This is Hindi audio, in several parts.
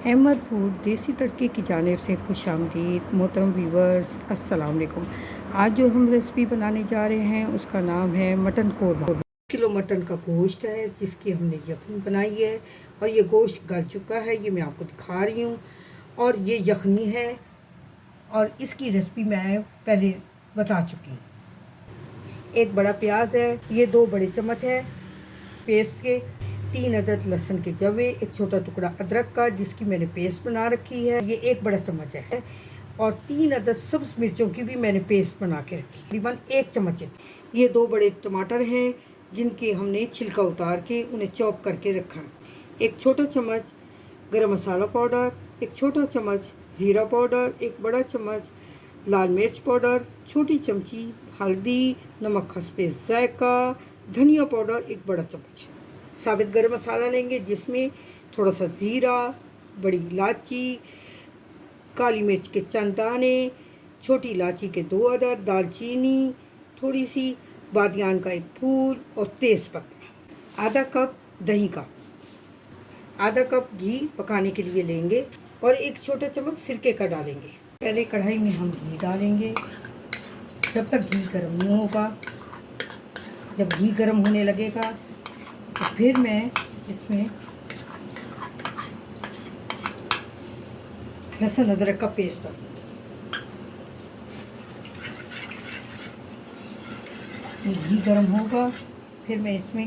अहमद फूड देसी तड़के की जानिब से खुशामदीद मोहतरम व्यूवर्स, अस्सलाम वालेकुम। आज जो हम रेसिपी बनाने जा रहे हैं उसका नाम है मटन कोरमा। किलो मटन का गोश्त है जिसकी हमने यखनी बनाई है और ये गोश्त गल चुका है, ये मैं आपको दिखा रही हूँ। और ये यखनी है और इसकी रेसिपी मैं पहले बता चुकी हूँ। एक बड़ा प्याज है, ये 2 बड़े चम्मच है पेस्ट के, 3 अदद लहसुन के जवे, एक छोटा टुकड़ा अदरक का जिसकी मैंने पेस्ट बना रखी है, ये 1 बड़ा चम्मच है। और 3 अदद सब्ज़ मिर्चों की भी मैंने पेस्ट बना के रखी, तकरीबन 1 चम्मच है। ये 2 बड़े टमाटर हैं जिनके हमने छिलका उतार के उन्हें चॉप करके रखा। एक छोटा चम्मच गरम मसाला पाउडर, एक छोटा चम्मच ज़ीरा पाउडर, एक बड़ा चम्मच लाल मिर्च पाउडर, छोटी चमची हल्दी, नमक हस्बे ज़ायका, धनिया पाउडर 1 बड़ा चम्मच। साबित गरम मसाला लेंगे जिसमें थोड़ा सा ज़ीरा, बड़ी इलायची, काली मिर्च के चंद दाने, छोटी इलायची के 2 अदद, दालचीनी थोड़ी सी, बादियान का 1 फूल और तेज़पत्ता। आधा कप दही का, आधा कप घी पकाने के लिए लेंगे और 1 छोटा चम्मच सिरके का डालेंगे। पहले कढ़ाई में हम घी डालेंगे जब तक घी गर्म नहीं होगा। जब घी गर्म होने लगेगा तो फिर मैं इसमें लहसुन अदरक का पेस्ट डालूँगी। घी गर्म होगा फिर मैं इसमें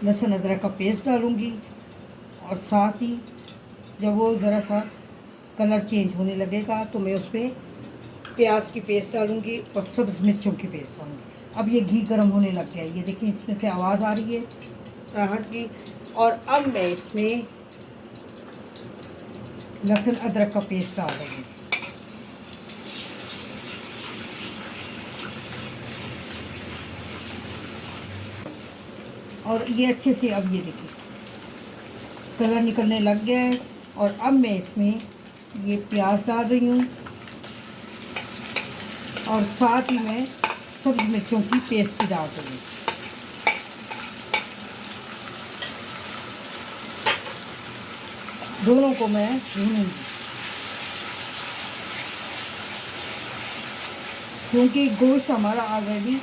लहसुन अदरक का पेस्ट डालूँगी और साथ ही जब वो ज़रा सा कलर चेंज होने लगेगा तो मैं उसमें प्याज की पेस्ट डालूँगी और सब्ज़ मिर्चों की पेस्ट डालूँगी। अब ये घी गर्म होने लग गया है, ये देखिए इसमें से आवाज़ आ रही है आहट की। और अब मैं इसमें लहसुन अदरक का पेस्ट डाल दूँगी। और ये अच्छे से अब ये देखिए कलर निकलने लग गया है। और अब मैं इसमें ये प्याज डाल रही हूँ और साथ ही मैं सब्ज़ मिर्चों की पेस्ट भी डाल दूँगी। दोनों को मैं भूनूंगी क्योंकि गोश्त हमारा ऑलरेडी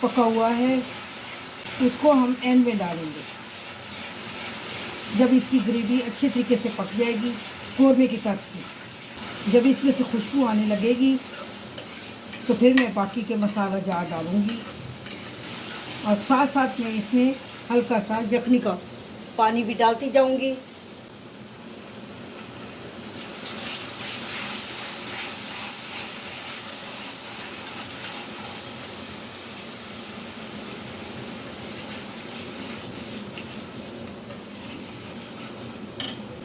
पका हुआ है, इसको हम एंड में डालेंगे जब इसकी ग्रेवी अच्छे तरीके से पक जाएगी कौरमे की कट की। जब इसमें से खुशबू आने लगेगी तो फिर मैं बाकी के मसाला जार डालूँगी और साथ साथ मैं इसमें हल्का सा यखनी का पानी भी डालती जाऊँगी।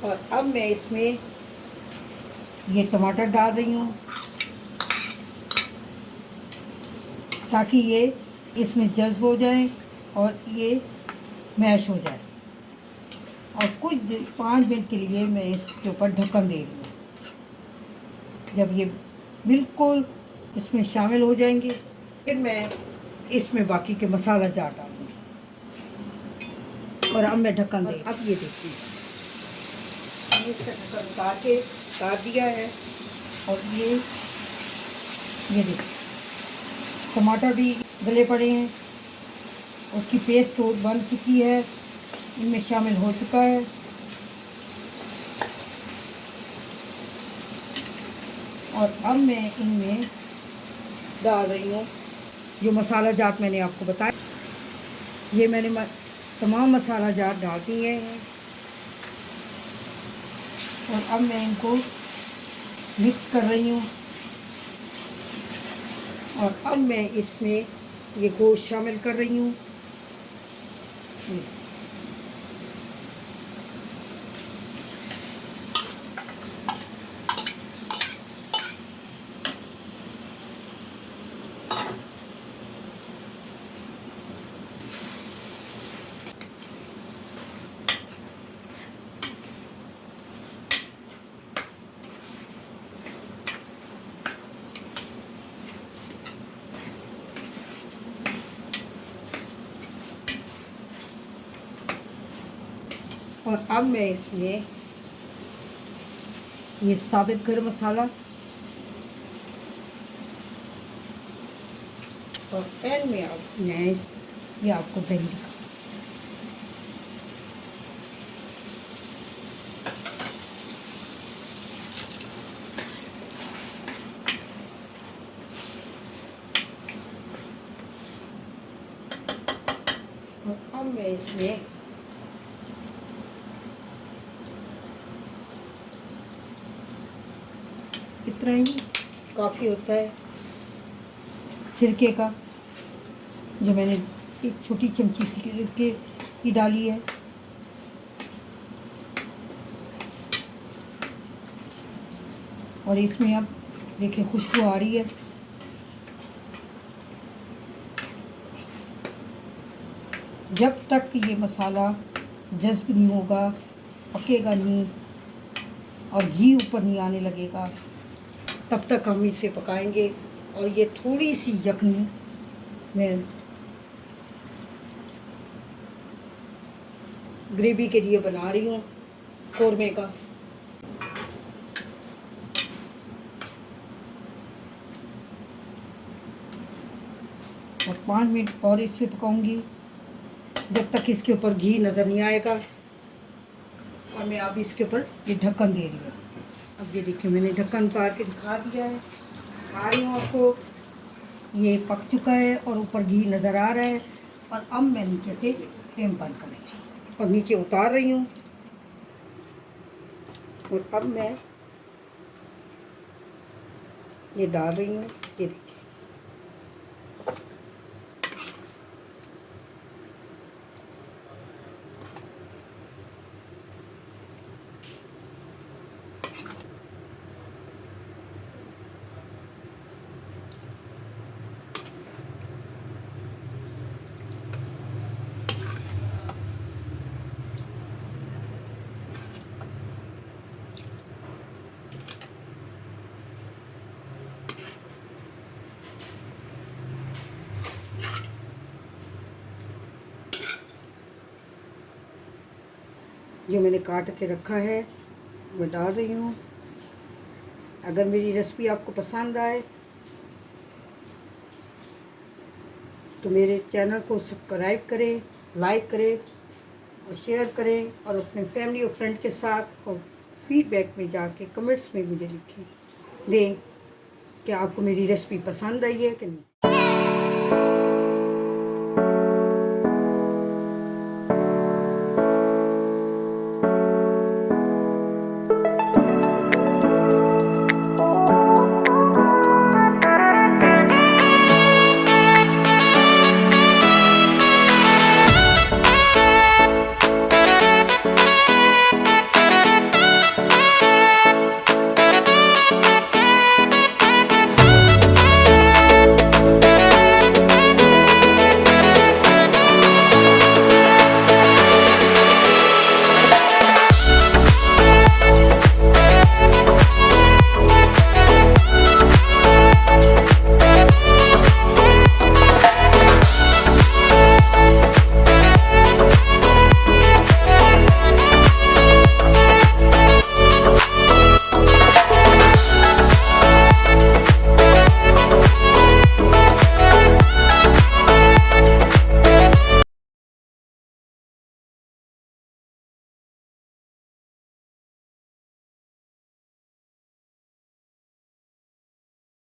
और अब मैं इसमें ये टमाटर डाल रही हूँ ताकि ये इसमें जज्ब हो जाए और ये मैश हो जाए। और कुछ 5 मिनट के लिए मैं इसके ऊपर ढक्कन दे रही हूँ। जब ये बिल्कुल इसमें शामिल हो जाएंगे फिर मैं इसमें बाकी के मसाला जार डालूँगी। और अब मैं ढक्कन दे, अब ये देखिए इसका ढक्कन उतार दिया है। और ये देखिए टमाटर भी गले पड़े हैं, उसकी पेस्ट तो बन चुकी है, इनमें शामिल हो चुका है। और अब मैं इनमें डाल रही हूँ जो मसाला जात मैंने आपको बताया। ये मैंने तमाम मसाला जात डाल दिए हैं और अब मैं इनको मिक्स कर रही हूँ। और अब मैं इसमें ये गोश्त शामिल कर रही हूँ। और अब मैं इसमें ये साबित गरम मसाला और एंड में आप ये आपको दही दिखा। और अब मैं इसमें इतना ही काफ़ी होता है सिरके का, जो मैंने एक छोटी चमची सिरके की डाली है। और इसमें अब देखिए खुशबू आ रही है। जब तक ये मसाला जज्ब नहीं होगा, पकेगा नहीं और घी ऊपर नहीं आने लगेगा, तब तक हम इसे पकाएंगे। और ये थोड़ी सी यखनी मैं ग्रेवी के लिए बना रही हूँ कौरमे का। और 5 मिनट और इसे पकाऊंगी जब तक इसके ऊपर घी नज़र नहीं आएगा। और मैं अब इसके ऊपर ये ढक्कन दे रही हूँ। अब ये देखिए मैंने ढक्कन उतार के दिखा दिया है, दिखा रही हूँ आपको। ये पक चुका है और ऊपर घी नज़र आ रहा है। और अब मैं नीचे से फ्लेम बंद कर रही हूँ और नीचे उतार रही हूँ। और अब मैं ये डाल रही हूँ, ये देखिए। जो मैंने काट के रखा है मैं डाल रही हूँ। अगर मेरी रेसिपी आपको पसंद आए तो मेरे चैनल को सब्सक्राइब करें, लाइक करें और शेयर करें। और अपने फैमिली और फ्रेंड के साथ और फीडबैक में जाके कमेंट्स में मुझे लिखें दें कि आपको मेरी रेसिपी पसंद आई है कि नहीं।